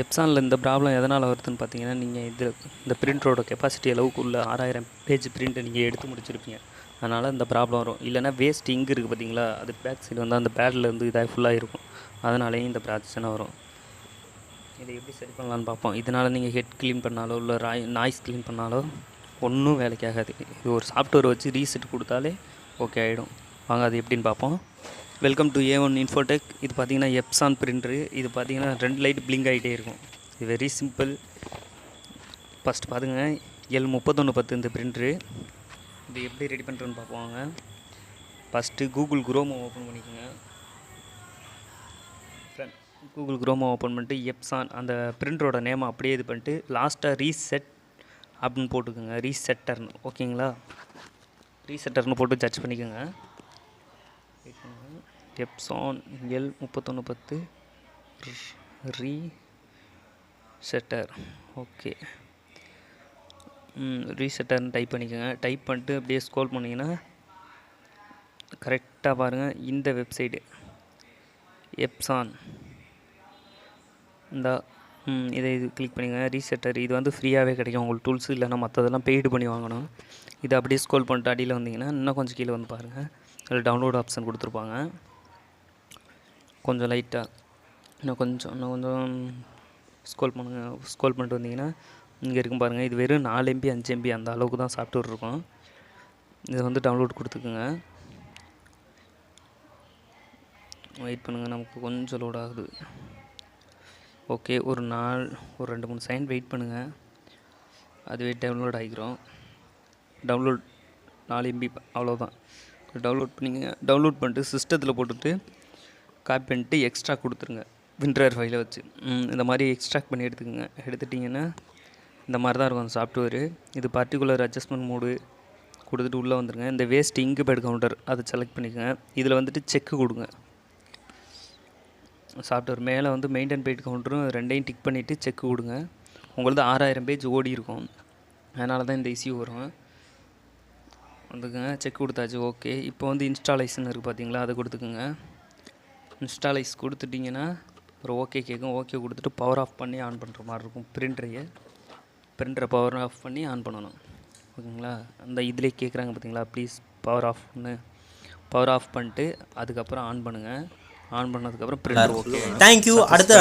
எப்சானில் இந்த ப்ராப்ளம் எதனால் வருதுன்னு பார்த்தீங்கன்னா, நீங்கள் இந்த பிரிண்டரோட கெப்பாசிட்டி அளவுக்கு உள்ள 6000 பேஜ் பிரிண்ட்டை நீங்கள் எடுத்து முடிச்சிருப்பீங்க. அதனால் இந்த ப்ராப்ளம் வரும். இல்லைனா வேஸ்ட் இங்க் இருக்குது பார்த்தீங்களா, அது பேக் சைடு வந்து அந்த பேடில் இருந்து இதாக ஃபுல்லாக இருக்கும். அதனாலேயும் இந்த பிரச்சனை வரும். இதை எப்படி சரி பண்ணலான்னு பார்ப்போம். இதனால் நீங்கள் ஹெட் க்ளீன் பண்ணாலோ இல்லை நாய்ஸ் க்ளீன் பண்ணாலோ ஒன்றும் வேலைக்கு ஆகாது. இது ஒரு சாஃப்ட்வேர் வச்சு ரீசெட் கொடுத்தாலே ஓகே ஆகிடும். வாங்க அது எப்படின்னு பார்ப்போம். Welcome to A1 Infotech. இது பார்த்தீங்கன்னா எப்சான் பிரிண்டரு. இது பார்த்தீங்கன்னா 2 லைட் பிளிங்க் ஆகிட்டே இருக்கும். இது வெரி சிம்பிள். ஃபஸ்ட்டு பார்த்துங்க, L3110 இந்த பிரிண்டரு. இது எப்படி ரெடி பண்ணுறதுன்னு பார்ப்போங்க. ஃபஸ்ட்டு கூகுள் குரோமை ஓப்பன் பண்ணிக்கோங்க. கூகுள் குரோமை ஓப்பன் பண்ணிட்டு எப்சான் அந்த பிரிண்டரோட நேமை அப்படியே இது பண்ணிட்டு லாஸ்ட்டாக ரீசெட் அப்படின்னு போட்டுக்கோங்க. ரீசெட்டர்னு ஓகேங்களா. ரீசெட்டர்னு போட்டு சர்ச் பண்ணிக்கோங்க. Epson L3110 ரீசெட்டர். ஓகே, ரீசெட்டர்னு டைப் பண்ணிக்கோங்க. டைப் பண்ணிட்டு அப்படியே ஸ்க்ரோல் பண்ணிங்கன்னா கரெக்டாக பாருங்கள், இந்த வெப்சைட்டு எப்சான் இந்த இதை கிளிக் பண்ணிக்கோங்க. ரீசெட்டர் இது வந்து ஃப்ரீயாகவே கிடைக்கும் உங்களுக்கு டூல்ஸு, இல்லைனா மற்றதெல்லாம் பெய்டு பண்ணி வாங்கணும். இது அப்படியே ஸ்க்ரோல் பண்ணிட்டு அடியில் வந்தீங்கன்னா இன்னும் கொஞ்சம் கீழே வந்து பாருங்கள், அதில் டவுன்லோட் ஆப்ஷன் கொடுத்துருப்பாங்க. கொஞ்சம் லைட்டாக இன்னும் கொஞ்சம் ஸ்க்ரோல் பண்ணுங்கள். ஸ்க்ரோல் பண்ணிட்டு வந்தீங்கன்னா இங்கே இருக்கும் பாருங்கள். இது வெறும் 4 MB 5 MB அந்த அளவுக்கு தான் சாஃப்ட்வேர் இருக்கும். இதை வந்து டவுன்லோட் கொடுத்துக்குங்க. வெயிட் பண்ணுங்கள், நமக்கு கொஞ்சம் லோட் ஆகுது. ஓகே, ஒரு 2-3 செகண்ட் வெயிட் பண்ணுங்கள். அதுவே டவுன்லோட் ஆகிக்கிறோம். டவுன்லோட் 4 MB அவ்வளோதான். டவுன்லோட் பண்ணிங்க. டவுன்லோட் பண்ணிட்டு சிஸ்டத்தில் போட்டுட்டு காப்பி பண்ணிட்டு எக்ஸ்ட்ரா கொடுத்துருங்க. வின்ட்ரர் ஃபைலை வச்சு இந்த மாதிரி எக்ஸ்ட்ராக்ட் பண்ணி எடுத்துக்கோங்க. எடுத்துட்டிங்கன்னா இந்த மாதிரி தான் இருக்கும் அந்த சாஃப்ட்வேரு. இது பர்டிகுலர் அட்ஜஸ்ட்மெண்ட் மோடு கொடுத்துட்டு உள்ளே வந்துடுங்க. இந்த வேஸ்ட் இங்க் பேட் கவுண்டர் அதை செலக்ட் பண்ணிக்கோங்க. இதில் வந்துட்டு செக்கு கொடுங்க. சாஃப்ட்வேர் மேலே வந்து மெயின்டைன் பேட் கவுண்டரும் 2ஐயும் டிக் பண்ணிவிட்டு செக்கு கொடுங்க. உங்களுக்கு 6000 பேஜ் ஓடி இருக்கும். அதனால தான் இந்த இஷ்யூ வரும். வந்துக்குங்க, செக் கொடுத்தாச்சு. ஓகே, இப்போ வந்து இன்ஸ்டாலேஷன் இருக்குது பார்த்தீங்களா, அதை கொடுத்துக்குங்க. இன்ஸ்டாலைஸ் கொடுத்துட்டிங்கன்னா ஒரு ஓகே கேட்கும். ஓகே கொடுத்துட்டு பவர் ஆஃப் பண்ணி ஆன் பண்ணுற மாதிரி இருக்கும். பிரிண்டரை பவர் ஆஃப் பண்ணி ஆன் பண்ணணும். ஓகேங்களா. அந்த இதிலே கேட்குறாங்க பார்த்தீங்களா, ப்ளீஸ் பவர் ஆஃப்னு. பவர் ஆஃப் பண்ணிட்டு அதுக்கப்புறம் ஆன் பண்ணுங்கள். ஆன் பண்ணதுக்கப்புறம் பிரிண்டர் ஓகே. தேங்க்யூ. அடுத்த